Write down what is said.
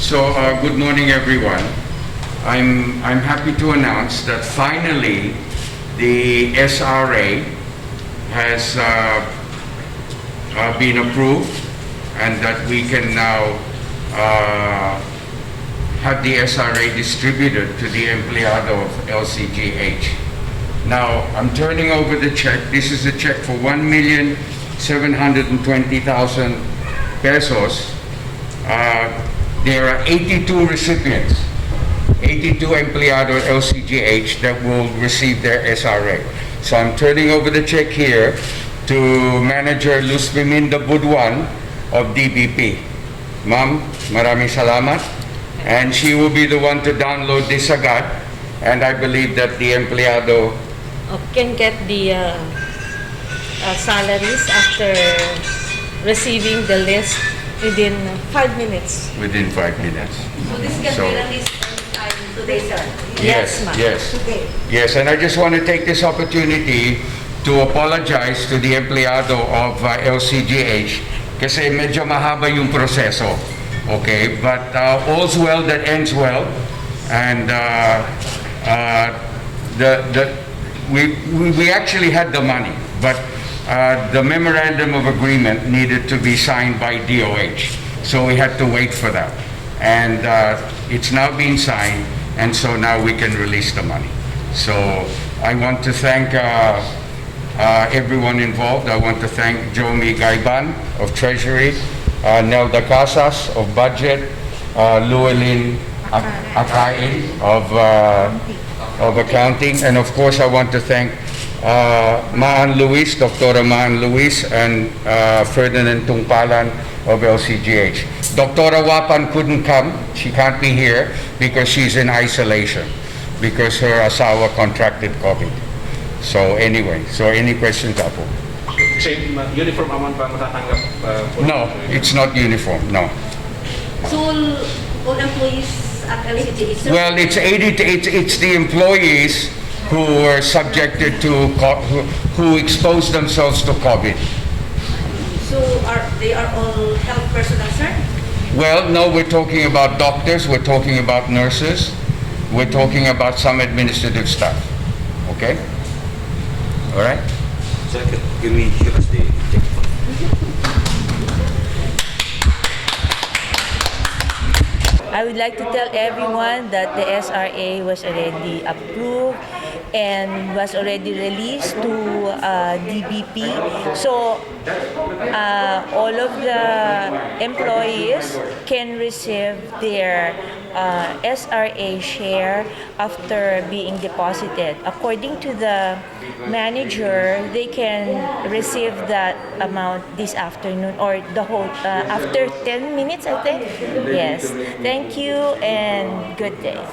Good morning, everyone. I'm happy to announce that finally the SRA has been approved, and that we can now have the SRA distributed to the empleyado of LCGH. Now, I'm turning over the check. This is a check for 1,720,000 pesos. There are 82 recipients, 82 empleyado at LCGH that will receive their SRA. So I'm turning over the check here to Manager Luz Biminda Budwan of DBP. Ma'am, maraming salamat. And she will be the one to download this agad. And I believe that the empleyado can get the salaries after receiving the list within 5 minutes. Within 5 minutes. So this can be released anytime today, sir? Yes, ma'am. yes. Today. Yes, and I just want to take this opportunity to apologize to the empleyado of LCGH kasi medyo mahaba yung proseso. Okay, but all's well that ends well, and we actually had the money, but the memorandum of agreement needed to be signed by DOH, so we had to wait for that, and it's now been signed, and so now we can release the money. So I want to thank everyone involved. I want to thank Jomi Gaiban of Treasury, Nelda Casas of Budget, Llewellyn Akain of Accounting, and of course I want to thank Dr. Maan Luis, and Ferdinand Tungpalan of LCGH. Dr. Wapan couldn't come. She can't be here because she's in isolation because her asawa contracted COVID. So anyway, any questions, Apo? Same uniform amount ba matatanggap? No, it's not uniform, no. So all employees at LCGH? Well, it's the employees who were subjected to who exposed themselves to COVID. So they are all health personnel, sir? Well, no, we're talking about doctors, we're talking about nurses, we're talking about some administrative staff. Okay? All right? Sir, can we give us the check? I would like to tell everyone that the SRA was already approved and was already released to DBP. So all of the employees can receive their SRA share after being deposited. According to the manager, they can receive that amount this afternoon or the whole after 10 minutes, I think. Yes. Thank you and good day.